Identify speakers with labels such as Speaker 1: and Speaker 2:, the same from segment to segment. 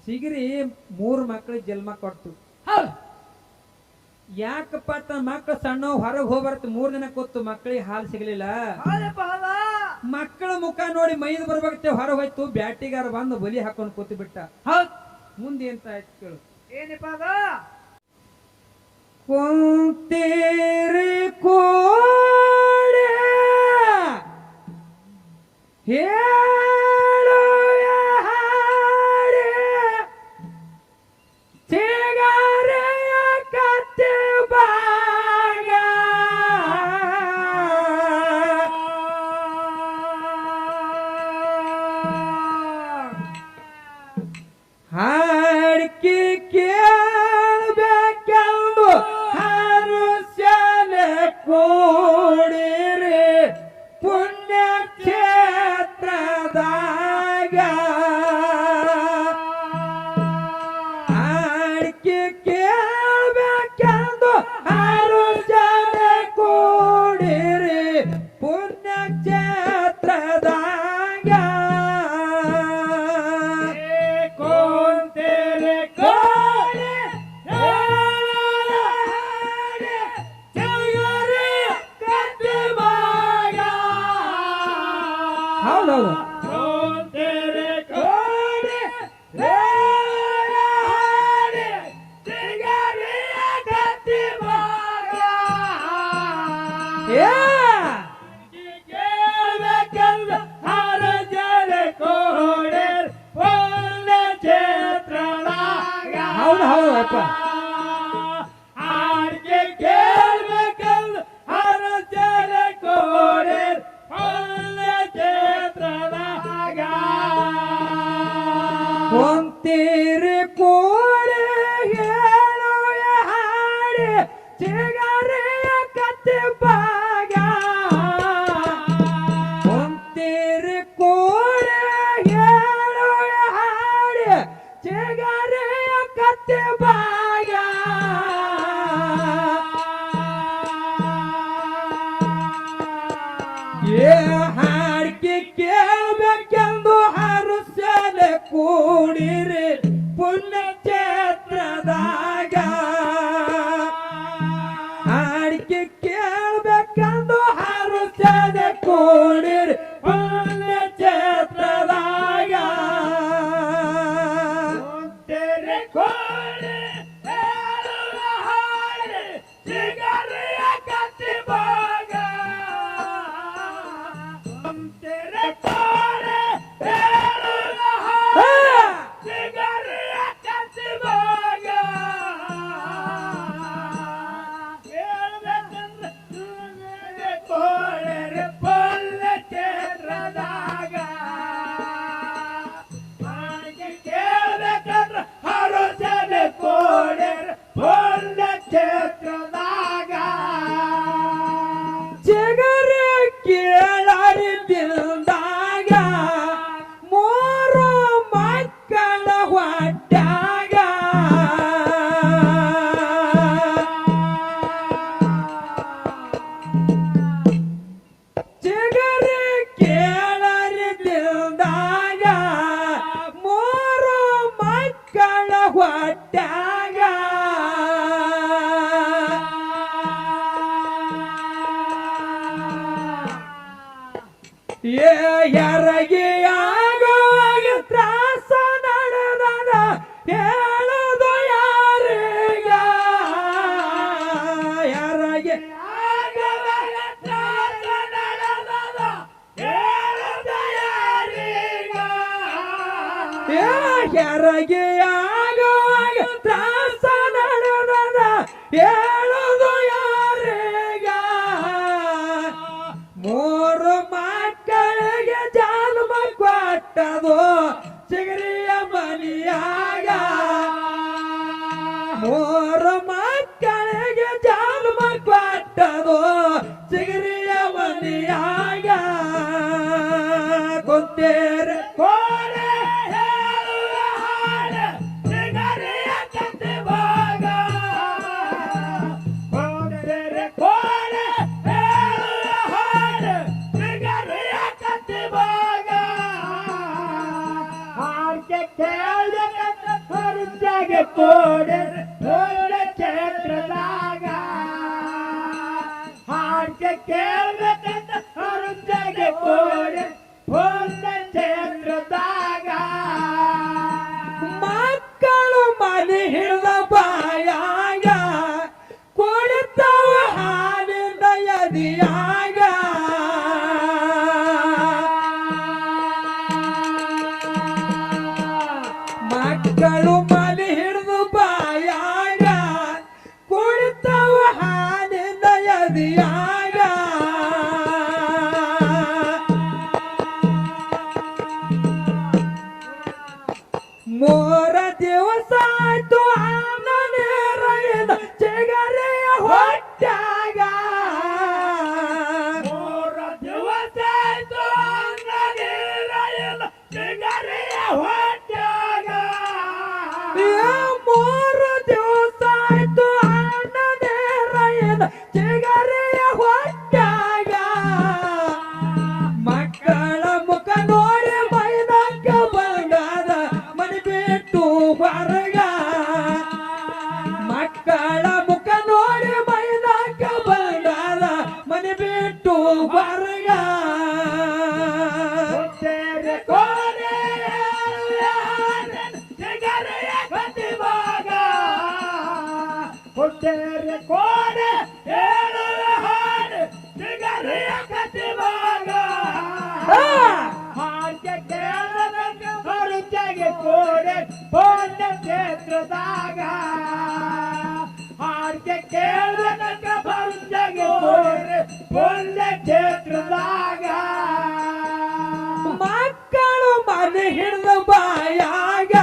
Speaker 1: ಚಿಗರಿ 3 ಮಕ್ಕಳಿಗೆ ಜನ್ಮ ಕೊಡ್ತು.
Speaker 2: ಹೌದು.
Speaker 1: ಯಾಕಪ್ಪ ತನ್ನ ಮಕ್ಕಳು ಸಣ್ಣ ಹೊರಗೆ ಹೋಗ್ಬರ್ತು 3 ದಿನ ಕೂತು ಮಕ್ಕಳಿಗೆ ಹಾಲು ಸಿಗಲಿಲ್ಲ.
Speaker 2: ಹೌದಪ್ಪ ಹೌದ.
Speaker 1: ಮಕ್ಕಳ ಮುಖ ನೋಡಿ ಮೈದ್ ಬರ್ಬೇಕಂತೆ ಹೊರ ಹೋಯ್ತು. ಬ್ಯಾಟಿಗಾರ ಬಂದು ಬಲಿ ಹಾಕೊಂಡು ಕೂತು ಬಿಟ್ಟ.
Speaker 2: ಹೌದು.
Speaker 1: ಮುಂದೆ ಎಂತ ಆಯ್ತು ಕೇಳು.
Speaker 2: ಏನಪ್ಪ ಅದ?
Speaker 1: ಕುಂತೀರಿ ಕೋಡೆ ಹೇಳುವ ಹಾಡೆ ಚಿಗರೆಯ ಕತ್ತೆ ಬಾಗ ಹಾಡ್ಕಿ ಕೇಳಬೇಕೆಂದು ಹರುಷನೆ ಕೂಡಿರಿ ಪುಣ್ಯ ಕ್ಷೇತ್ರದಾಗ ಹಾಡ್ಕಿ ಕೇಳಬೇಕೆಂದು ಹರುಷನೆ ಕೂಡಿರಿ ಪುಣ್ಯ ಕ್ಷೇತ್ರದಾಗ
Speaker 2: ಕೊಂತೆರೆ ಕೋಡೆ ಚಿಗರೆ ಕತ್ತೆ ಬಾಗ.
Speaker 1: ಹೌದೌದು.
Speaker 2: ಕೊಂತೆರೆ ಕೋಡೆ ಚಿಗರೆ ಕತ್ತೆ ಬಾಗ.
Speaker 1: ಏ
Speaker 2: ಕೇಳಬೇಕೆಂದು ಹರಜನೆ ಕೋಡೆ ಪುಣ್ಯ ಕ್ಷೇತ್ರದಾಗ.
Speaker 1: ಹೌದು ಹೌದು ಅಪ್ಪ.
Speaker 2: ಹಾಡ್ಗೆ ಕೇಳಬೇಕೆಂದು ಹರಜನೆ ಕೋಡೆ ಪುಣ್ಯ ಕ್ಷೇತ್ರದಾಗ.
Speaker 1: ಕುಂತೀರಿ ಕೋಡೆ ಹೇಳುವ ಹಾಡೆ ಚಿಗರೆಯ ಕತ್ತೆ ಬಾಗ ಕುಂತೀರಿ ಕೋಡೆ ಹೇಳುವ ಹಾಡೆ ಚಿಗರೆಯ ಕತ್ತೆ ಬಾಗ ಏ ಹಾಡ್ಕಿ ಕೇಳಬೇಕೆಂದು ಹರುಷನೆ ಕೂಡಿರಿ ಪುಣ್ಯ ಕ್ಷೇತ್ರದಾಗ ಹಾಡ್ಕಿ ಕೇಳಬೇಕೆಂದು ಹರುಷನೆ ಕೂಡಿರಿ ಪುಣ್ಯ ಕ್ಷೇತ್ರದಾಗ
Speaker 2: ಕೊಂತೆರೆ ಕೋಡೆ ಹೇಳುವ ಹಾಡೆ ಚಿಗರೆಯ ಕತ್ತೆ ಬಾಗ. ಕೊಂತೆರೆ ಕೋಡೆ ಹೇಳುವ ಹಾಡೆ ಚಿಗರೆಯ ಕತ್ತೆ ಬಾಗ. ಕೇಳಬೇಕಂದ್ರೆ ಕೋಡೆ ಪುಣ್ಯ ಕ್ಷೇತ್ರದಾಗ. ಹಾಗೆ ಕೇಳಬೇಕಂದ್ರೆ ಹರಜನೆ ಕೋಡೆ ಪುಣ್ಯ ಕ್ಷೇತ್ರದಾಗ.
Speaker 1: ಚಿಗರೆ ಕೇಳರಿದ್ದಾಗ 3 ಮಕ್ಕಳ ಹೊಟ್ಯಾಗ ಚಿಗರೆ ಕೇಳರಿದ್ದಾಗ 3 ಮಕ್ಕಳ ಹೊಟ್ಯಾಗ ಯಾರಗೆ ಆಗುವಾಗ ತ್ರಾಸ ನಡೆದದ ಹೇಳೋದು ಯಾರೀಗ ಯಾರಗೆ
Speaker 2: ಆಗುವಾಗ ತ್ರಾಸ ನಡೆದದ ಹೇಳೋದು ಯಾರೀಗ.
Speaker 1: ಯಾರಗೆ ಆಗುವಾಗ ತ್ರಾಸ ನಡೆದದ ಹೇಳೋದು ಯಾರೀಗ 3 ಮಕ್ಕಳಿಗೆ ಜನ್ಮ ಕೊಟ್ಟದು ಚಿಗರಿಯ ಮನಿಯಾಗ 3 ಮಕ್ಕಳಿಗೆ ಜನ್ಮ ಕೊಟ್ಟದು ಚಿಗರಿಯ ಮನಿಯಾಗ ಕುಂತೇರಿ
Speaker 2: ಕೋಡೆ ಹೇಳುವ ಹಾಡೆ ಚಿಗರೆಯ ಕತ್ತೆ ಬಾಗ. ಕೊಂತೆರೆ ಕೋಡೆ ಹೇಳುವ ಹಾಡೆ ಚಿಗರೆಯ ಕತ್ತೆ ಬಾಗ. ಹಾಡ್ಗೆ ಕೇಳಬೇಕಂತ ಹೊರಜಾಗೆ ಕೋಡೆ ಹೋದ ಕ್ಷೇತ್ರದಾಗ ಹಾಡ್ಕೆ ಕೇಳ್ಬೇಕಂತ ಹೊರಜಾಗೆ ಕೋಡೆ ಹೋದ ಕ್ಷೇತ್ರದಾಗ
Speaker 1: ಮಕ್ಕಳು ಮನೆ ಹಿಡಿದ ಬಾಯಾಗ ಕೊಡುತ್ತವ ಹಾಲಿಂದ ಎದಿಯಾಗ ಮಕ್ಕಳು ಮನೆ ಹಿಡಿದು ಬಾಯಾಗ ಕೊಡುತ್ತವ ಹಾಲಿಂದ ಎದಿಯಾಗ ಮೋರ ದಿವಸ ಆಯ್ತು ಆನನೇರಯ್ಯನ ಚಿಗರೆಯ ಹೊಟ್ಯಾಗ
Speaker 2: ಮೂರ ದಿವಸ ಆಯ್ತು ಅನ್ನದೇರಾಯನ ಚಿಗರೆಯ ಹೊಟ್ಯಾಗ
Speaker 1: ಮೂರು ದಿವಸ ಆಯ್ತು ಆನನೇರಯ್ಯನ ಚಿಗರೆಯ ಹೊಟ್ಯಾಗ ಮಕ್ಕಳ ಮುಖ ನೋಡಿ ಮೈದಾಕ ಬಂದಾದ ಮನೆ ಬಿಟ್ಟು ಹೊರಗ ಮಕ್ಕಳ ಮುಖ ನೋಡಿ ಮೈದಾಕ ಬಂದಾದ ಮನೆ ಬಿಟ್ಟು ಹೊರಗ
Speaker 2: ಹುಟ್ಟೇರೆ ಕೋಡೆ ಚಿಗರೆಯ ಕತಿವಾಗ ಹುಟ್ಟೇರೆ ಕೋಡೆ ಹೇಳುವ ಹಾಡು ಚಿಗರೆಯ ಕತಿವಾಗ ಹಾಗೆ ಕೇಳಬೇಕು ಹೊರಜಾಗೆ ಕೋಡೆ ಹೋದ ಕ್ಷೇತ್ರದಾಗ ಹಾಗೆ ಕೇಳಬೇಕು ಹೊರಜಾಗೆ ಕೋಡೆ ಹೋದ ಕ್ಷೇತ್ರದಾಗ
Speaker 1: ಮಕ್ಕಳು ಮನೆ ಹಿಡಿದ ಬಾಯಾಗ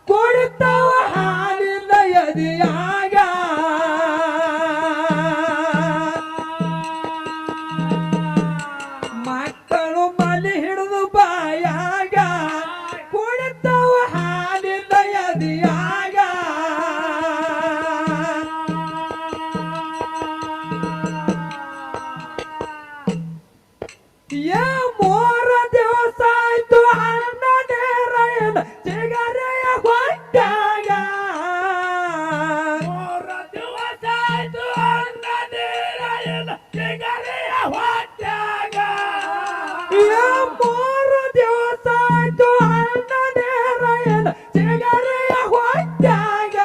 Speaker 1: ಕೊಡುತ್ತವ ಹಾಲಿಂದ ಎದಿಯಾಗ ಮಕ್ಕಳು ಮನೆ ಹಿಡಿದು ಬಾಯಾಗ ಕೊಡುತ್ತವ ಹಾಲಿಂದ ಎದಿಯಾಗ ಮೂರ ದಿವಸ ಆಯ್ತು ಅನ್ನದೇರಾಯನ ಚಿಗರೆಯ ಹೊಟ್ಯಾಗ
Speaker 2: ಮೂರ ದಿವಸ ಆಯ್ತು ಅನ್ನದೇರಾಯನ ಚಿಗರೆಯ ಹೊಟ್ಯಾಗ
Speaker 1: ಮೂರು ದಿವಸ ಆಯ್ತು ಅನ್ನದೇರಾಯನ ಚಿಗರೆಯ ಹೊಟ್ಯಾಗ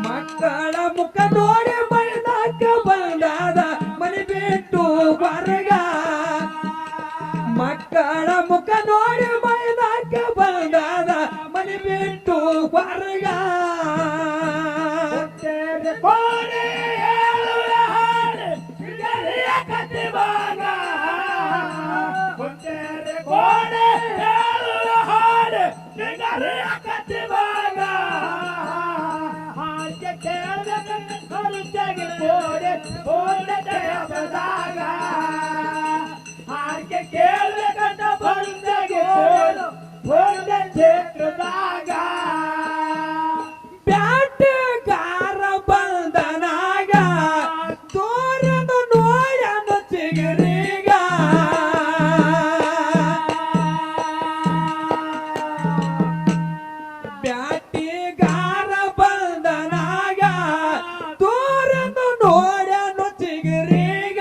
Speaker 1: ಮಕ್ಕಳ ಮುಖ ನೋಡಿ ಮೈದಾಕ ಬಂದಾದ ಮನೆ ಬಿಟ್ಟು ಹೊರಗ ಮಕ್ಕಳ ಮುಖ ನೋಡಿ ಮೈದಾಕ ಬಂದಾದ ಮನೆ ಬಿಟ್ಟು ಹೊರಗ
Speaker 2: ಹುಟ್ಟೇರೆ ಕೋಡೆ ಹೇಳುವ ಹಾಡು ಚಿಗರೆಯ ಕತಿವಾಗ ಹುಟ್ಟೇರೆ ಕೋಡೆ ಹೇಳುವ ಹಾಡು ಚಿಗರೆಯ ಕತಿವಾಗ ಹಾಗೆ ಕೇಳಬೇಕು ಹೊರಜಾಗೆ ಕೋಡೆ ಹೋದ ಕ್ಷೇತ್ರದಾಗ ಹಾಗೆ ಕೇಳಬೇಕಂತ ಹೊರಜಾಗೆ ಕೋಡೆ ಹೋದ ಕ್ಷೇತ್ರದಾಗ
Speaker 1: ಬ್ಯಾಟಗಾರ ಬಂದನಾಗ ತೋರನು ನೋಯನು ಚಿಗರಿಗ ಬ್ಯಾಟಿಗಾರ ಬಂದನಾಗ ತೋರನು ನೋಯನು ಚಿಗರಿಗ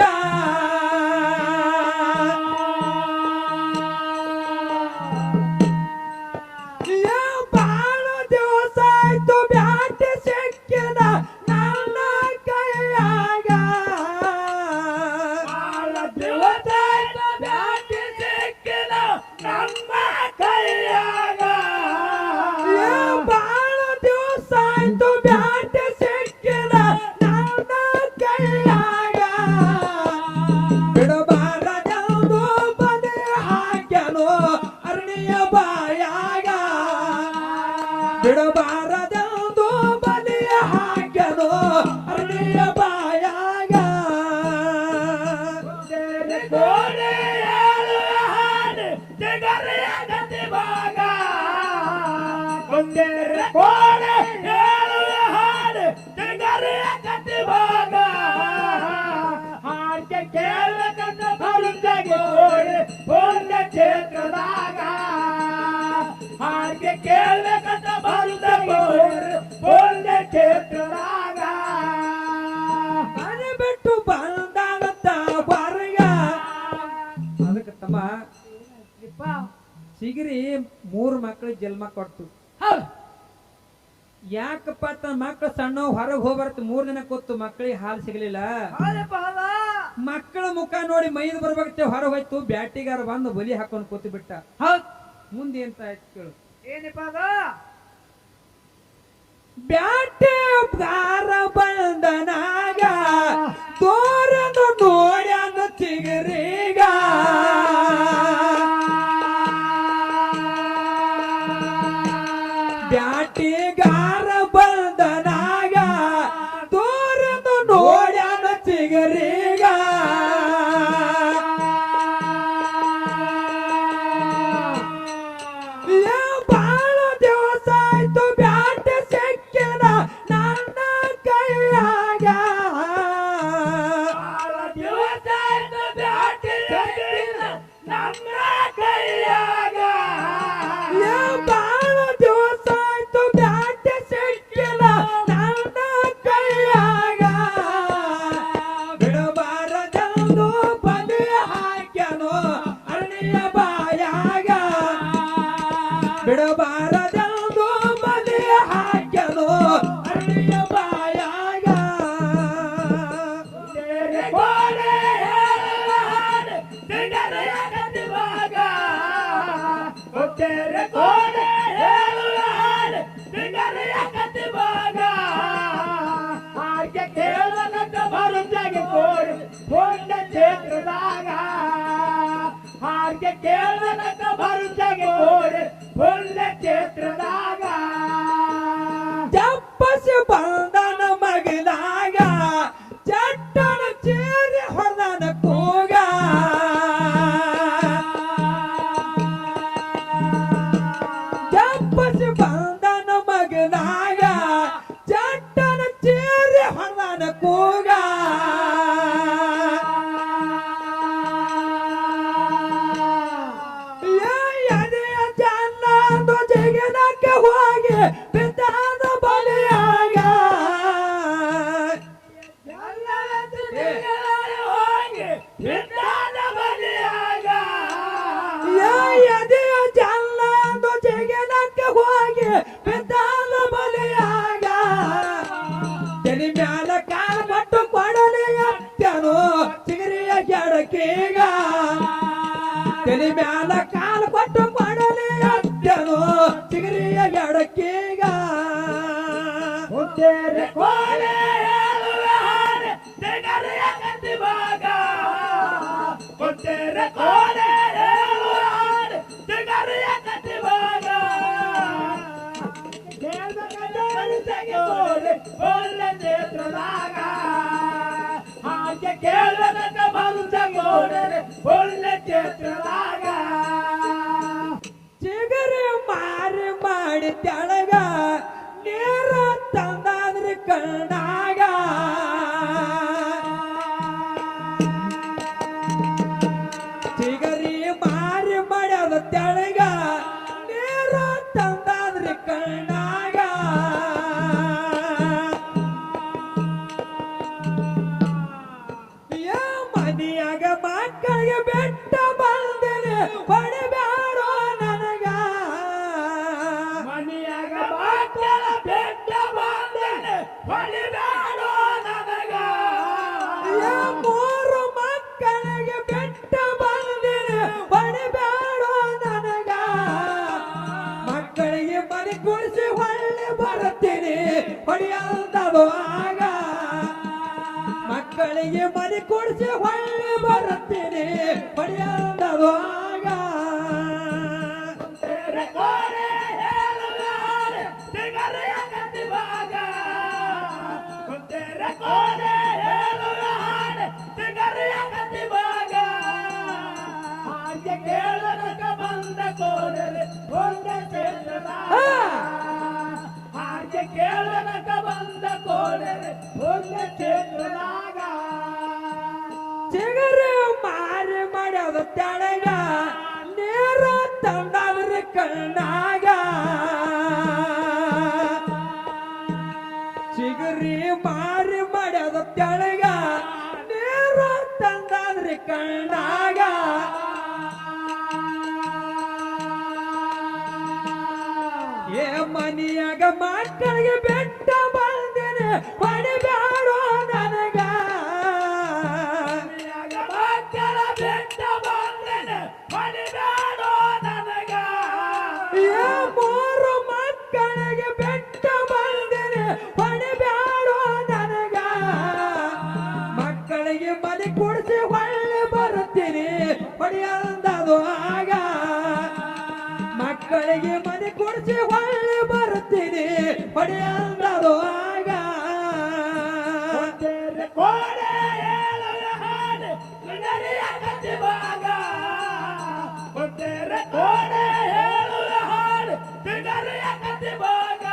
Speaker 1: ಬಾಳ ದಿವಸ ಆಯ್ತು ಬ್ಯಾಟಿ ಸಿಕ್ಕಿದ ನನ್ನ ಕೈಯಾಗ
Speaker 2: ಬಾಳ ದಿವಸ ಆಯ್ತು ಬ್ಯಾಟಿ ಸಿಕ್ಕಿದ ನಮ್ಮ ಕೈಯಾಗ
Speaker 1: ಬಾಳ ದಿವಸ ಆಯ್ತು ಬ್ಯಾಟಿ ಸಿಕ್ಕಿದ ನನ್ನ ಕೈಯಾಗ ಬಿಡಬಾರದೆಂದು ಬದಿ ಹಾಕ್ಯನು ಅರಣಿಯ ಬಾಯಾಗ ಬಿಡಬಾರದೆಂದು ಬದಿ ಹಾಕ್ಯನು ಅರಣಿಯ ಬಾಯಾಗ
Speaker 2: ಹುಟ್ಟೇರೆ ಕೋಡೆ ಹೇಳುವ ಹಾಡು ಚಿಗರೆಯ ಕತಿವಾಗ ಹುಟ್ಟೇರೆ ಕೋಡೆ ಹೇಳುವ ಹಾಡು ಚಿಗರೆಯ ಕತಿವಾಗ ಹಾಗೆ ಕೇಳಬೇಕಂತ ಹೊರಜಾಗೆ ಕೋಡೆ ಹೋದ ಕ್ಷೇತ್ರದಾಗ ಹಾಗೆ ಕೇಳಬೇಕಂತ ಬಂದ ಪುಣ್ಯ ಕ್ಷೇತ್ರದಾಗ
Speaker 1: ಮನೆ ಬಿಟ್ಟು ಬಂದಾಗತ್ತ ಬಾರಗ ಅದಕ್ಕೆ ತಮ್ಮ ಸಿಗಿರಿ 3 ಮಕ್ಕಳಿಗೆ ಜನ್ಮ ಕೊಡ್ತು. ಯಾಕಪ್ಪ ತನ್ನ ಮಕ್ಕಳು ಸಣ್ಣ ಹೊರಗೆ ಹೋಗ್ಬರ್ತ 3 ದಿನ ಕೂತು ಮಕ್ಕಳಿಗೆ ಹಾಲು ಸಿಗಲಿಲ್ಲ. ಮಕ್ಕಳ ಮುಖ ನೋಡಿ ಮೈದ್ ಬರ್ಬೇಕಂತೆ ಹೊರ ಹೋಯ್ತು. ಬ್ಯಾಟಿಗಾರ ಬಂದು ಬಲಿ ಹಾಕೊಂಡು ಕೂತು ಬಿಟ್ಟ. ಮುಂದೆ ಎಂತ ಆಯ್ತು ಕೇಳು. ಬ್ಯಾಟಿಗಾರ ಬಂದನಾಗ ತೋರನು ನೋಡ್ಯಾನ ಚಿಗರಿಗ ಬ್ಯಾಟಿಗಾರ ಬಂದನಾಗ ತೋರನು ನೋಡ್ಯಾನ ಚಿಗರಿಗ ಬಾಳ ದಿವಸ ಆಯ್ತು ಬ್ಯಾಟಿ ಸಿಕ್ಕಿದ ನನ್ನ ಕೈಯಾಗ
Speaker 2: ದಿವಸ ಆಯ್ತು ಬ್ಯಾಟಿ ಸಿಕ್ಕಿದ ನನ್ನ ಕೈಯಾಗ
Speaker 1: ಬಾಳ ದಿವಸ ಆಯ್ತು ಬ್ಯಾಟಿ ಸಿಕ್ಕಿದ ನನ್ನ ಕೈಯಾಗ ಬಿಡಬಾರದೆಂದು ಬಲಿ ಹಾಕ್ಯನು ಅರಳಿಯ ಬಾಯಾಗ ಬಿಡಬಾರದೆಂದು ಬಲಿ ಹಾಕ್ಯನು ಅರಳಿಯ ಬಾಯಾಗ
Speaker 2: ಕೋಡೆ ಹಾಡು ತಿಂಗರೆಯ ಕತ್ತಿವಾಗ ಕೊಟ್ಟರೆ ಕೋಡೆ ಹಾಡು ತಿಂಗರೆಯ ಕತ್ತಿವಾಗ ಹಾಗೆ ಕೇಳನಂತ ಬರುತ್ತಾಗೆ ಕೋಡೆ ಪುಣ್ಯ ಕ್ಷೇತ್ರದಾಗ ಹಾಗೆ ಕೇಳನಂತ ಬರುತ್ತಾಗೆ ಕೋಡೆ ಪುಣ್ಯ ಕ್ಷೇತ್ರದಾಗ
Speaker 1: ಜಪ್ಪಸಿ ಬಂದನ ಮಗನಾಗ ಚಟ್ಟನ ಚೇರಿ ಹೊರದನ ಕೂಗ ಜಪ್ಪಸಿ ಬಂದನ ಮಗನಾಗ ಚಟ್ಟನ ಚೇರಿ ಹೊರದನ ಕೂಗ ಎದೆಯ ಚನ್ನದು ಜಿಗಿನಕ್ಕೆ ಹೋಗಿ ಬಿದ್ದಾದ ಬಲಿಯಾಗ
Speaker 2: ಹೋಗಿ ಬಿದ್ದಾದ ಬಲಿಯಾಗ
Speaker 1: ಎದೆಯ ಚನ್ನದು ಜಿಗಿನಕ್ಕೆ ಹೋಗಿ ಬಿದ್ದಾದ ಬಲಿಯಾಗ ತಲೆ ಮ್ಯಾಲ ಕಾಲ ಮಟ್ಟು ಕೊಡಲಿ ಅತ್ತನು ಚಿಗರಿಯ ಗೆಡಕೀಗ ತಲೆ ಮ್ಯಾಲ ಕಾಲ ಕೊಟ್ಟು ಕೊಡಲಿ ಅತ್ತನು ಚಿಗರಿಯ ಗೆಡಕೀಗ
Speaker 2: ಹುಟ್ಟೇರೆ ಕೋಲೆ ಹೇಳುವ ಹಾಡು ತಿಂಗರೆಯ ಕತ್ತಿವಾಗ ಹುಟ್ಟೇರೆ ಕೋಲೆ ಹೇಳುವ ಹಾಡು ತಿಂಗರೆಯ ಕತ್ತಿವಾಗ ಒಳ್ಳೆ ಕ್ಷೇತ್ರದಾಗ ಹಾಗೆ ಕೇಳದಂತ ಬರುತ್ತಗೋಡೆ ಒಳ್ಳೆ ಕ್ಷೇತ್ರದಾಗ
Speaker 1: ಚಿಗರಿ ಮಾರಿ ಮಾಡಿ ತೆಳಗ ನೀರ ತಂದಾದ್ರಿ ಕಣ್ಣಾಗ ಚಿಗರಿ ಮಾರಿ ಮಾಡ್ಯದ ತೆಳಗ ನೀರ ತಂದಾದ್ರಿ ಕಣ್ಣಾಗ ಮನಿಯಾಗ ಮಕ್ಕಳಿಗೆ ಬೆಟ್ಟ ಬಂದಿನಿ ಹೊಡಿಬ್ಯಾಡೋ ನನಗ
Speaker 2: ಮನಿಯಾಗ ಮಕ್ಕಳ ಬೆಟ್ಟ ಬಂದೇನೆ ಹೊಡಿಬ್ಯಾಡೋ ನನಗ
Speaker 1: 3 ಮಕ್ಕಳಿಗೆ ಬೆಟ್ಟ ಬಂದಿನಿ ಹೊಡಿಬ್ಯಾಡೋ ನನಗ ಮಕ್ಕಳಿಗೆ ಮನೆ ಕುಡಿಸಿ ಹೊಳ್ಳಿ ಬರುತ್ತೀನಿ ಹೊಡಿಯಲ್ದದು ಆಗ ಮಕ್ಕಳಿಗೆ ಮನೆ ಕೊಡಿಸಿ ಹೊಳ್ಳಿ ಬರುತ್ತೀನಿ ಹೊಡೆಯಲ್ದದು ಆಗ
Speaker 2: ಕೋಡೆ ಹೇಳುವ ಹಾಡು ತಿಂಗರೆಯ ಕತ್ತಿವಾಗ ಕುಂತೇರೆ ಕೋಡೆ ಹೇಳುವ ಹಾಡು ತಿಂಗರೆಯ ಕತ್ತಿವಾಗ ಹಾಗೆ ಕೇಳನಕ ಬಂದ ಕೋಡೆ ಪುಣ್ಯ ಕ್ಷೇತ್ರದಾಗ ಹಾಗೆ ಕೇಳನಕ ಬಂದ ಕೋಡೆ ಪುಣ್ಯ ಕ್ಷೇತ್ರದಾಗ
Speaker 1: ಚಿಗರಿ ಮಾರಿ ಮಾಡ್ಯದ ತೆಳಗ ನೀರ ತಂದಾದ್ರಿ ಕಣ್ಣಾಗ ಚಿಗುರಿ ಮಾರಿ ಮಾಡ್ಯದ ತೆಳಗ ನೀರು ತಂದಾದ್ರಿ ಕಣ್ಣಾಗ ಏ ಮನಿಯಾಗ ಮಕ್ಕಳಿಗೆ ಬೆಟ್ಟ ಬಂದೇನೆ ಹೊಡಿಬ್ಯಾಡೋ ನನಗ
Speaker 2: ಮಕ್ಕಳ ಬೆಟ್ಟ ಬಂದೇನೆ ಹೊಡಿಬ್ಯಾಡೋ ನನಗ
Speaker 1: ಏ ಮೂರು ಮಕ್ಕಳಿಗೆ ಬೆಟ್ಟ ಬಂದೇನೆ ಹೊಡಿಬ್ಯಾಡೋ ನನಗ ಮಕ್ಕಳಿಗೆ ಮನೆ ಕೊಡಿಸಿ ಹೊಳ್ಳಿ ಬರುತ್ತೀನಿ ಹೊಡಿಯಂದದು ಆಗ ಮಕ್ಕಳಿಗೆ ಮನೆ ಕೊಡಿಸಿ ಹೊಳ್ಳಿ ಬರುತ್ತೀನಿ ಹೊಡಿಯಂದದು ಆಗ
Speaker 2: ಕೋಡೆ ಹೇಳುವ ಹಾಡು ನಗರಿಯ ಕತ್ತಿಭಾಗ ಕೊಟ್ಟರೆ ಕೋಡೆ ಹೇಳುವ ಹಾಡು ನಗರಿಯ ಕತ್ತಿಭಾಗ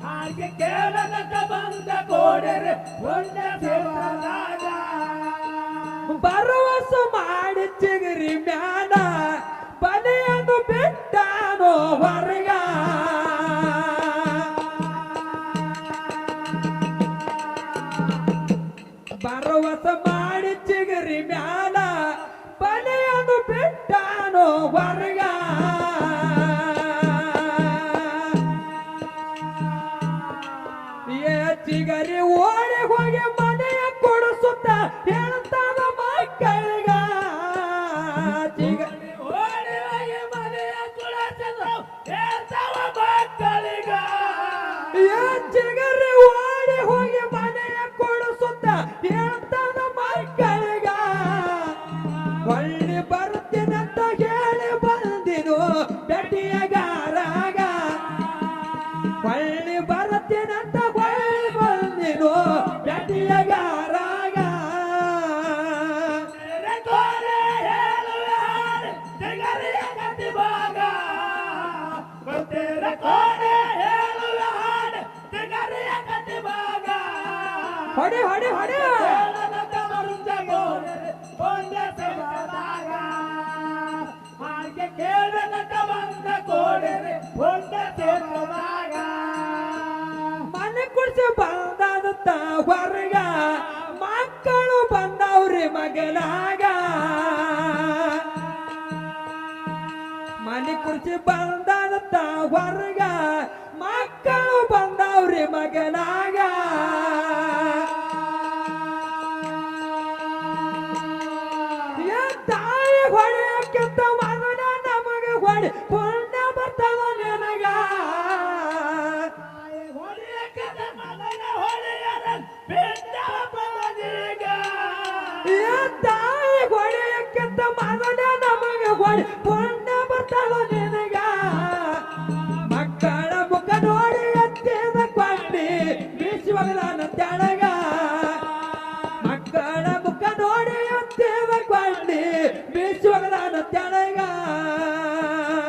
Speaker 2: ಹಾಗೆ ಕೇಳಲಕ ಬಂದ ಕೋಡೆರೆ ಒಂದ ಸೇವಲಾಗ
Speaker 1: ಭರವಸೆ ಮಾಡಿ ಚಿಗರಿ ಮ್ಯಾಲ ಬಲಿಯನ್ನು ಬಿಟ್ಟಾನೋ ಹೊರಗ ಭರವಸೆ ಮಾಡಿ ಚಿಗರಿ ಮ್ಯಾಲ ಬಲಿಯನ್ನು ಬಿಟ್ಟಾನೋ ಹೊರಗ ಏ ಚಿಗರಿ ಓಡಿ ಹೋಗಿ ಮನೆಯ ಕೊಡಿಸುತ್ತ ಹೇಳ್ತಾನ ಮಕ್ಕಳಿಗ ಚಿಗರಿ
Speaker 2: ಓಡಿ ಹೋಗಿ ಮನೆಯ ಕುಳಸಲು ಹೇಳ್ತಾವ ಮಕ್ಕಳಿಗ
Speaker 1: ಏ ಚಿಗರಿ ಓಡಿ ಹೋಗಿ ಮನೆಯ ಕೊಡಿಸುತ್ತ ಹೇಳ್ತಾನ ಮಕ್ಕಳಿಗ ಹೊಳ್ಳಿ ಬರ್ತೀನಂತ ಹೇಳಿ ಬಂದಿನು ಬೆಟ್ಟಿಯಗಾರಾಗ ಹೊಳ್ಳಿ ಬರ್ತೀನಂತ ಹೊಳ್ಳಿ ಬಂದಿನು ಬೆಟ್ಟಿಯಗಾರಾಗ
Speaker 2: ಕೋಡೆ ಹೇಳುವ ಹಾಡು ನಗರಿಯ ಕತ್ತಿಭಾಗ ಕೊಟ್ಟರೆ ಕೋಡೆ ಹೇಳುವ ಹಾಡು ನಗರಿಯ ಕತ್ತಿಭಾಗ
Speaker 1: ಹೊಡೆ ಹೊಡೆ ಹೊಡೆ
Speaker 2: ಕೇಳಲಕ ಬಂದ ಕೋಡೆರೆ ಒಂದ ಸೇವಲಾಗ ಹಾಗೆ ಕೇಳಲಕ ಬಂದ ಕೋಡೆರೆ ಒಂದ ಸೇವಲಾಗ
Speaker 1: ಮನೆ ಕುಡಿಸಿ ಬಂದಂತ ಹೊರಗ ಮಕ್ಕಳು ಬಂದವ್ರಿ ಮಗನಾಗ ಮನೆ ಕುಡಿಸಿ ಬಂದಂತ ಹೊರಗ ಮಕ್ಕಳು ಬಂದವ್ರಿ ಮಗನಾಗ ಏ ತಾಯಿ ಹೊಡೆಯಕ್ಕಿಂತ ಮಗನ ನಮಗೆ ಹೊಡೆ ಪುಣ್ಯ ಬರ್ತದ ನಿನಗ
Speaker 2: ಹೊಡೆಯಕದ ಮಗನ ಹೊಡೆಯರ ಬಿಟ್ಟವ ಪದನೀಗ
Speaker 1: ಏ ತಾಯಿ ಹೊಡೆಯಕ್ಕಿಂತ ಮಗನ ನಮಗೆ ಹೊಡೆ ಪುಣ್ಯ ಬರ್ತದ ನಿನಗ ಮಕ್ಕಳ ಮುಖ ನೋಡಿ ಎತ್ತಿದ ಕೊಂಡಿ ವಿಶ್ವಗದಾನ ತೆಳಗ ಮಕ್ಕಳ ಮುಖ ನೋಡಿ ಎತ್ತಿದ ಕೊಂಡಿ ವಿಶ್ವಗದಾನ ತೆಳಗ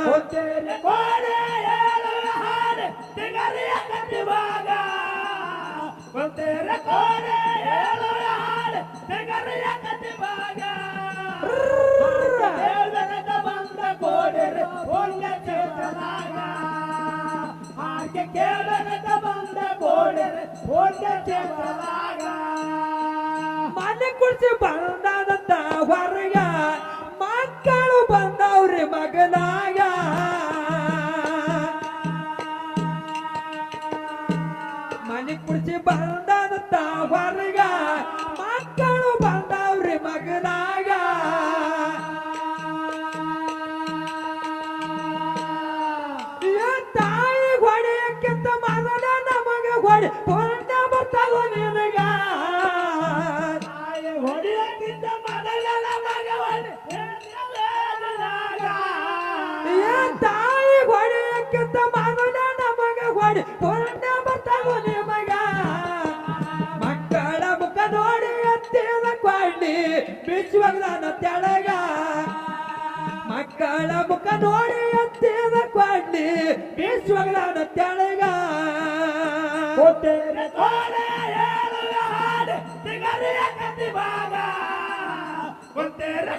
Speaker 2: ಕೊಟ್ಟರೆ ಕೋಡೆ ಹೇಳುವ ಹಾಡು ನಗರಿಯ ಕತ್ತಿಭಾಗ ಕೊಟ್ಟರೆ ಕೋಡೆ ಹೇಳುವ ಹಾಡು ನಗರಿಯ ಕತ್ತಿಭಾಗ ಕೇಳಲಕ ಬಂದ ಕೋಡೆರೆ ಒಂದ ಸೇವಲಾಗ ಹಾಗೆ ಕೇಳಲಕ ಬಂದ ಕೋಡೆರೆ ಒಂದ ಸೇವಲಾಗ
Speaker 1: ಮನೆ ಕುಡಿಸಿ ಬಂದಂತ ಹೊರಗ ಮಕ್ಕಳು ಬಂದವ್ರಿ ಮಗನಾಗ ಮನೆ ಕುಡಿಸಿ ಬಂದಂತ ಹೊರಗ ಮಕ್ಕಳು ಬಂದವ್ರಿ ಮಗನಾಗ ಏ ತಾಯಿ ಹೊಡೆಯಕ್ಕಿಂತ ಮಗನ ನಮಗೆ ಹೊಡೆ ಪುಣ್ಯ ಬರ್ತದ ನಿನಗ
Speaker 2: ತಾಯಿ ಹೊಡೆಯಕ್ಕಿಂತ ಮೊದಲ ಮಗವನು
Speaker 1: ಏ ತಾಯಿ ಹೊಡೆಯಕ್ಕಿಂತ ಮಗನ ನಮಗೆ ಹೊಡೆ ಪುಣ್ಯ ಬರ್ತದ ನಿಮಗ ಮಕ್ಕಳ ಮುಖ ನೋಡಿ ಎತ್ತಿದ ಕೊಂಡಿ ವಿಶ್ವಗದಾನ ತೆಳಗ ಮಕ್ಕಳ ಮುಖ ನೋಡಿ ಎತ್ತಿದ ಕೊಂಡಿ ವಿಶ್ವಗದಾನ ತೆಳಗ
Speaker 2: ಕೊಟ್ಟರೆ ಕೋಡೆ ಹೇಳುವ ಹಾಡು ನಗರಿಯ ಕತ್ತಿಭಾಗ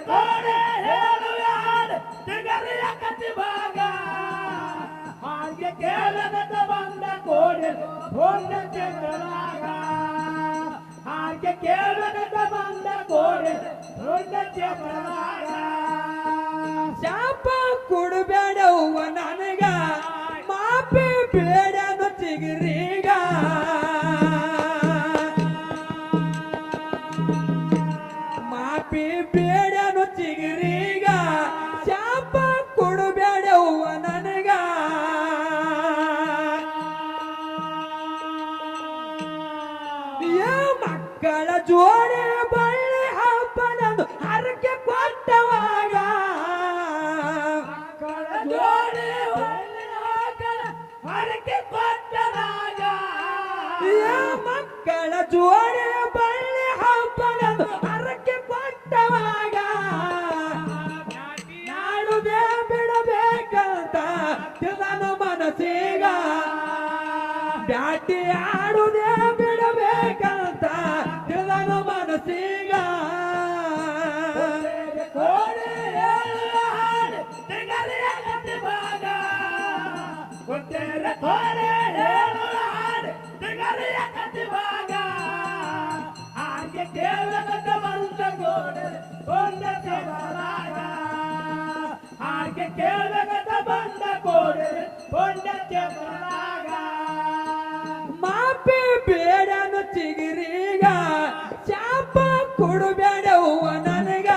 Speaker 2: ಕೋಡೆ ಹೇಳುವೆ ಹಾಡು ತಿಗರಿಯ ಕತ್ತಿ ಭಾಗ ಹಾಗೆ ಕೇಳದ ಬಂದ ಕೋಡೆ ಹೊಂಡ ಚಂದ್ರನಾಗ ಹಾಗೆ ಕೇಳದ ಬಂದ ಕೋಡೆ ಹೊಂಡ ಚಂದ್ರನಾಗ
Speaker 1: ಶಾಪ ಕೊಡಬೇಡವ್ವ ನನಗ ಮಾಪಿ ಬೇಡನು ಚಿಗರಿಗ ಮಾಪಿ ಬೇಡನು ಚಿಗರಿಗ ಶಾಪ ಕೊಡಬೇಡವ್ವ ನನಗ ಮಕ್ಕಳ ಜೋಡಿ ಬಳ್ಳಿ ಹಬ್ಬನದು ಹರಕೆ ಕೊಟ್ಟವಾಗ
Speaker 2: ಜೋಡಿ ಬಳ್ಳಿ ಹಾಕಲ ಹರಕೆ ಕೊಟ್ಟದಾಗ
Speaker 1: ಮಕ್ಕಳ ಜೋಡಿ ಬಳ್ಳಿ ಹಬ್ಬನದು ಹರಕೆ ಕೊಟ್ಟವಾಗ ನಾಡುದೇ ಬಿಡಬೇಕಂತ ತಿಳಿದನು ಮನಸ್ಸೀಗ ಬ್ಯಾಟಿ ಆಡುದೇ ಬಿಡಬೇಕಂತ ತಿಳಿದನು ಮನಸ್ಸೀಗ
Speaker 2: ಕೋಡೆ ಹೇಳುವ ಹಾಡು ತಿಗರಿಯ ಕತ್ತಿ ಭಾಗ ಕೊಟ್ಟೆರೆ ಕೋಡೆ ಹೇಳುವ ಹಾಡು ತಿಗರಿಯ ಕತ್ತಿ ಭಾಗ ಹಾಗೆ ಕೇಳದ ಬಂದ ಕೋಡೆ ಕೊಂಡ ಚಂದ್ರನಾಗ ಹಾಗೆ ಕೇಳದ ಬಂದ ಕೋಡೆ ಕೊಂಡ ಚಂದ್ರನಾಗ
Speaker 1: ಮಾಪಿ ಬೇಡನು ಚಿಗಿರಿಗ ಶಾಪ ಕೊಡಬೇಡವ್ವ ನನಗ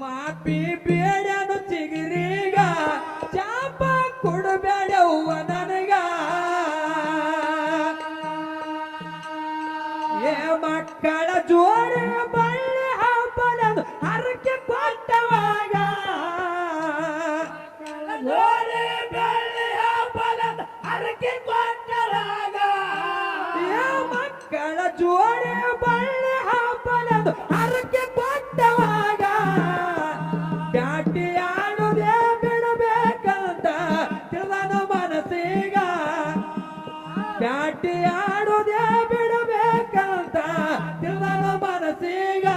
Speaker 1: ಮಾಪಿ ಬೇಡನು ಚಿಗಿರಿಗ ಶಾಪ ಕೊಡಬೇಡವ್ವ ನನಗ ಏ ಮಕ್ಕಳ ಜೋಡಿ ಬಳ್ಳಿ ಹಬ್ಬನದು ಹರಕೆ ಕೊಟ್ಟವಾಗ
Speaker 2: ಜೋಡಿ ಬೆಳ್ಳಿ ಹಬ್ಬದ ಹರಕೆ ಕೊಟ್ಟರಾಗ
Speaker 1: ಮಕ್ಕಳ ಜೋಡಿ ಬಳ್ಳಿ ಹಬ್ಬನದು ಹರಕೆ ಕೊಟ್ಟವಾಗ ಬ್ಯಾಟಿ ಆಡುದೇ ಬಿಡಬೇಕಂತ ತಿಳಿದನು ಮನಸ್ಸೀಗ ಬ್ಯಾಟಿ ಆಡುದೇ ಬಿಡಬೇಕಂತ ತಿಳಿದನು ಮನಸ್ಸೀಗ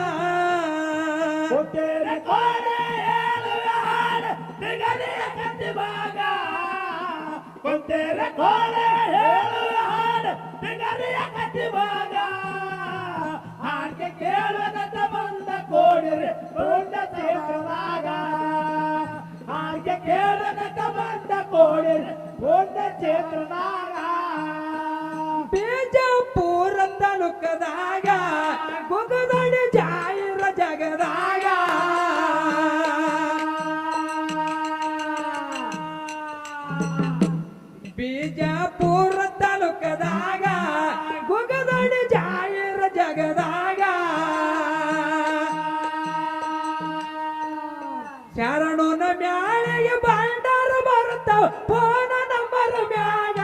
Speaker 2: ಕೊಟ್ಟೆರೆ ಕೋಡೆ ಹೇಳುವ ಹಾಡು ತಿಗರಿಯ ಕತ್ತಿ ಭಾಗ ಕೊಟ್ಟೆರೆ ಕೋಡೆ ಹೇಳುವ ಹಾಡು ತಿಗರಿಯ ಕತ್ತಿ ಭಾಗ ಹಾಗೆ ಕೇಳದ ಬಂದ ಕೋಡಿರೆ ಕೊಂಡ ಚೇತನಾಗ ಹಾಗೆ ಕೇಳದ ಬಂದ ಕೋಡಿರೆ ಕೊಂಡ ಚೇತನಾಗ
Speaker 1: ಬಿಜಾಪುರ ತಾಲೂಕದಾಗ ಗುಗದಡಿ ಜಾಯಿರ ಜಗದಾಗ ಬಿಜಾಪುರ ತಾಲೂಕದಾಗ ಗುಗದಡಿ ಜಾಯಿರ ಜಗದಾಗ ಶರಣನ ಮ್ಯಾಳಿಗೆ ಬಂಡಾರ ಬರ್ತಾವ ಫೋನ ನಂಬರ್ ಮ್ಯಾಗ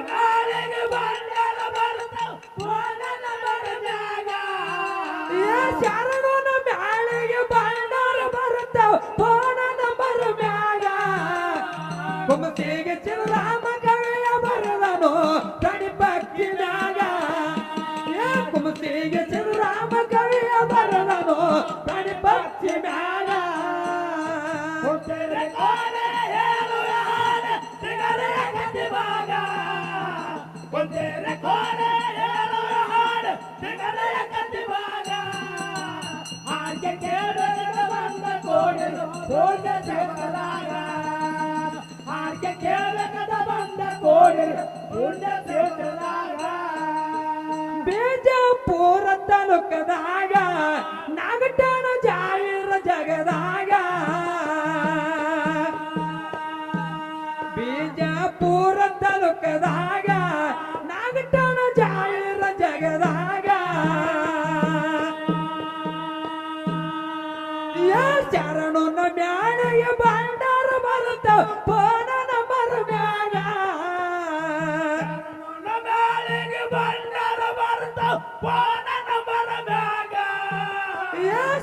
Speaker 2: ಗಾಳಿಗೆ ಬಂಡಾರ ಬರ್ತಾವ ಫೋನ ನಂಬರ್ ಮ್ಯಾಗ
Speaker 1: ಶರಣನ ಮ್ಯಾಳಿಗೆ ಬಂಡಾರ ಬರ್ತಾವ ಫೋನ ನಂಬರ್ ಮ್ಯಾಗ ಕುಮತಿಗೆ ಚಿರರಾಮ ಕವಿಯ ಬರದನು ತಡಿ ಪಕ್ಕಿ ಮ್ಯಾಗ ಕುಮತಿಗೆ ಚಿರರಾಮ ಕವಿಯ ಬರದನು ತಡಿ ಪಕ್ಷಿ ಮ್ಯಾಗ
Speaker 2: ಕೊಟ್ಟೆರೆ ಕೋಡೆ ಹೇಳುವ ಹಾಡು ತಿಗರಿಯ ಕತ್ತಿ ಭಾಗ ಕೊಟ್ಟೆರೆ ಕೋಡೆ ಹೇಳುವ ಹಾಡು ತಿಗರಿಯ ಕತ್ತಿ ಭಾಗ ಹಾಗೆ ಕೇಳದ ಬಂದ ಕೋಡೆ ಕೊಂಡ ಚಂದ್ರನಾಗ ಹಾಗೆ ಕೇಳದ ಬಂದ ಕೋಡೆ ಕೊಂಡ ಚಂದ್ರನಾಗ
Speaker 1: ಬಿಜಾಪುರ ತಾಲೂಕದಾಗ ನಾಗಠಾಣ ಜಾಯಿರ ಜಗದಾಗ ಬಿಜಾಪುರ ತಾಲೂಕದಾಗ ನಾಗಠಾಣ ಜಾಯಿರ ಜಗದಾಗ ಶರಣನ ಮ್ಯಾಳಿಗೆ ಬಂಡಾರ ಬರ್ತಾವ ಫೋನ ನಂಬರ್ ಮ್ಯಾಗ
Speaker 2: ಗಾಳಿಗೆ ಬಂಡಾರ ಬರ್ತಾವ ಫೋನ ನಂಬರ್ ಮ್ಯಾಗ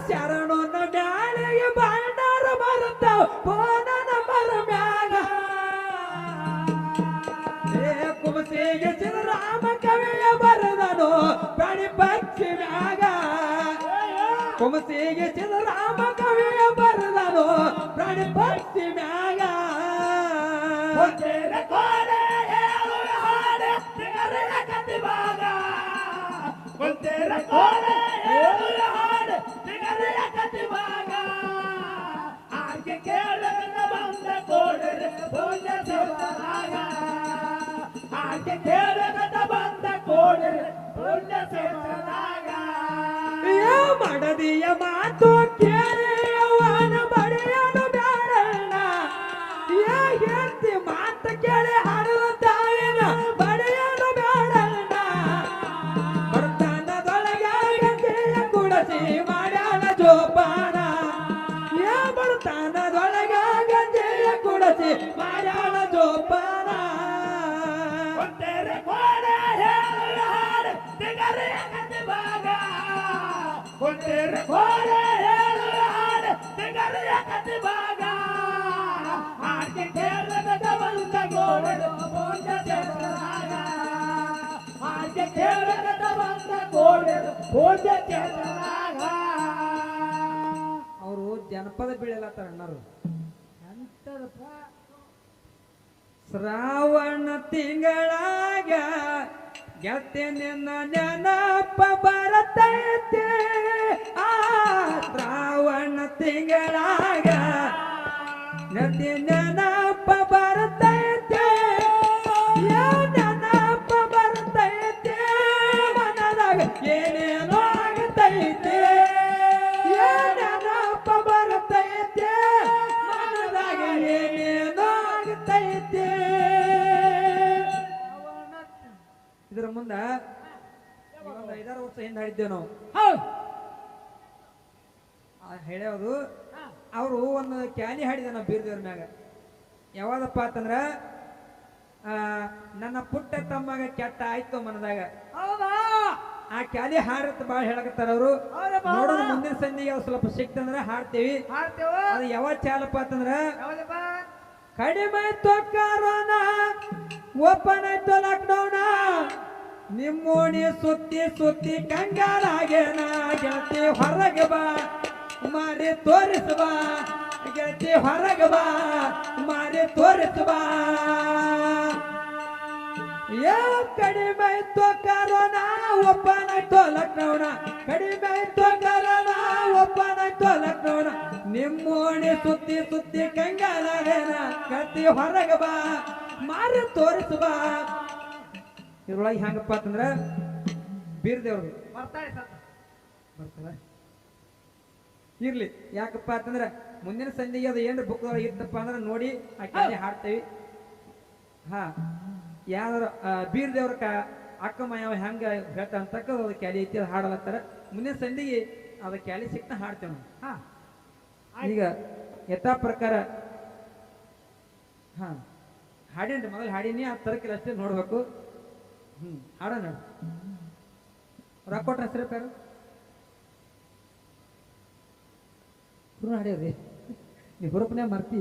Speaker 1: ಶರಣನ ಮ್ಯಾಳಿಗೆ ಬಂಡಾರ ಬರ್ತಾವ ಫೋನ ನಂಬರ್ ಮ್ಯಾಗ ಕುಮಸಿಗೆ ಚಿರರಾಮ ಕವಿಯ ಹೀಗಿಸಿದ ರಾಮ ಕವಿಯ ಬರದನು ಪ್ರಾಣಿ ಪಕ್ಷಿ ಮ್ಯಾಗ
Speaker 2: ಕೊಂತೆರ ಕೋಡೆ ಹೇಳುವ ಹಾಡೆ ತಿಗರಿಯ ಕತ್ತಿಬಾಗ ಕೊಂತೆರ ಕೋಡೆ ಹೇಳುವ ಹಾಡೆ ತಿಗರಿಯ ಕತ್ತಿಬಾಗ ಆಕೆ ಕೇಳದ ಬಂದ ಕೋಡರೆ ಪುಣ್ಯ ಸೇವರಾಗ ಆಕೆ ಕೇಳದ ಬಂದ ಕೋಡರೆ ಪುಣ್ಯ ಸೇವರಾಗ
Speaker 1: ಮಡದಿಯ ಮಾತು ಕೇಳಿ ಅವನ ಬಡಿಯನು ಬ್ಯಾಡಣ್ಣ ಹೆಂಡತಿ ಮಾತು ಕೇಳಿ ಹಾಡುವ ತಾಯಿನ ಬಡಿಯನು ಬ್ಯಾಡಣ್ಣ ಬಡತನದೊಳಗ ಗಂಗೆಯ ಕುಡಸಿ ಮಾಡ್ಯಾನ ಜೋಪಾನ ಬಡತನದೊಳಗ ಗಂಗೆಯ ಕುಡಸಿ ಮಾಡ್ಯಾನ ಜೋಪಾನ
Speaker 2: ಕೊಂತೆರೆ ಕೋಡೆ ಹೇಳುವ ಹಾಡೆ ತಿಗರಿಯ ಕತ್ತಿಬಾಗ ಕೊಂತೆರೆ ಕೋಡೆ ಹೇಳುವ ಹಾಡೆ ತಿಗರಿಯ ಕತ್ತಿಬಾಗ ಆಕೆ ಕೇಳದ ಬಂದ ಕೋಡೆ ಪುಣ್ಯ ಸೇವರಾಗ ಆಕೆ ಕೇಳದ ಬಂದ ಕೋಡೆ ಪುಣ್ಯ ಸೇವರಾಗ
Speaker 1: ಅವರು ಜನಪದ ಬೀಳಲತ್ತಾರ ಅಣ್ಣರು
Speaker 2: ಅಂತದಪ್ಪ
Speaker 1: ಶ್ರಾವಣ ತಿಂಗಳಾಗ ಗೆಳತಿ ನಿನ್ನ ನೆನಪ ಬರತೈತೆ ಆ ಶ್ರಾವಣ ತಿಂಗಳಾಗ ಗೆಳತಿ ನೆನಪ ಬರತೈತೆ ನೆನಪ ಬರತೈತೆ ಮನದಾಗ ಏನೇನೋ ಆಗತೈತೆ ನೆನಪ ಬರತೈತೆ ಮನದಾಗ ಏನೇನೋ ಆಗತೈತೆ ಇದರ ಮುಂದ ಒಂದು 5-6 ವರ್ಷ ಹಿಂದೆ ಹಾಡಿದ್ದೇವೆ ನಾವು ಹೇಳೋದು ಅವರು ಒಂದು ಕ್ಯಾಲಿ ಹಾಡಿದ ನಾವು ಬೀರ್ದೇವ್ರ ಮ್ಯಾಗ ಯಾವಾಗಪ್ಪ ಅಂತಂದ್ರ ನನ್ನ ಪುಟ್ಟ ತಮ್ಮಗ ಕೆಟ್ಟ ಆಯ್ತು ಮನದಾಗ ಆ ಕ್ಯಾಲಿ ಹಾಡತ್ ಬಾಳ ಹೇಳಕತ್ತಾರ ಅವರು ನೋಡೋದು ಮುಂದಿನ ಸಂಧಿಗೆ ಅವ್ರು ಸ್ವಲ್ಪ ಸಿಕ್ತಂದ್ರ ಹಾಡ್ತೇವಿ ಅದು ಯಾವಾಗ ಚಾಲಪ್ಪ ಅಂತಂದ್ರ ಕಡಿಮೆ ಆಯ್ತು ಕರೋನಾ ಓಪನ್ ಆಯ್ತು ಲಾಕ್ಡೌನ್ ನಿಮ್ಮೋಣಿ ಸುತ್ತಿ ಸುತ್ತಿ ಕಂಗಾಲಾಗೇನ ಗೆಳತಿ ಹೊರಗೆ ಬಾ ಮಾರಿ ತೋರಿಸುವ ಗೆಳತಿ ಹೊರಗೆ ಬಾ ಮಾರಿ ತೋರಿಸುವ ಕಡಿಮೆ ಆಯ್ತು ಕರೋನಾ ಓಪನ್ ಆಯ್ತು ಲಾಕ್ಡೌನ್ ಕಡಿಮೆ ಆಯ್ತು ಕರೋನಾ ಓಪನ್ ಆಯ್ತು ಲಾಕ್ಡೌನ್ ನಿಮ್ಮೋಣಿ ಸುತ್ತಿ ಸುತ್ತಿ ಕಂಗಾಲಾಗೇನ ಗೆಳತಿ ಹೊರಗೆ ಬಾ ಮಾರಿ ತೋರಿಸುವ ಇದ್ರೊಳಗೆ ಹೆಂಗಪ್ಪ ಅಂತಂದ್ರ ಬೀರ್ದೇವ್ರು ಬರ್ತಾರ ಇರ್ಲಿ ಯಾಕಪ್ಪ ಅಂತಂದ್ರ ಮುಂದಿನ ಸಂಧಿಗೆ ಅದು ಏನ್ರ ಬುಕ್ ಇತ್ತಪ್ಪ ಅಂದ್ರೆ ನೋಡಿ ಆ ಕ್ಯಾಲಿ ಹಾಡ್ತೇವಿ ಹಾ ಯಾವ್ದಾರ ಬೀರ್ದೇವ್ರ ಅಕ್ಕ ಮಾಯವ ಹೆಂಗ ಹೇಳ್ತಾ ಅಂತಕ್ಕ ಅದು ಕ್ಯಾಲಿ ಐತಿ ಅದು ಹಾಡಲತ್ತಾರ ಮುಂದಿನ ಸಂಧಿಗೆ ಅದ ಕ್ಯಾಲಿ ಸಿಕ್ತಾ ಹಾಡ್ತೇವೆ ನಾವು ಈಗ ಯಥಾ ಪ್ರಕಾರ ಹಾ ಹಾಡೇನ್ರಿ ಮೊದಲು ಹಾಡೀನಿ ಆ ತರಕಿಲ್ಲ ಅಷ್ಟೇ ನೋಡ್ಬೇಕು ಹಾಡೋಣ ರೊಕ್ಕ ಕೊಟ್ರ ಹೆಸರು ಪ್ಯಾರು ಹಾಡ್ಯಾವ್ರಿ ನೀವು ಹುರುಪನೇ ಮರ್ತಿ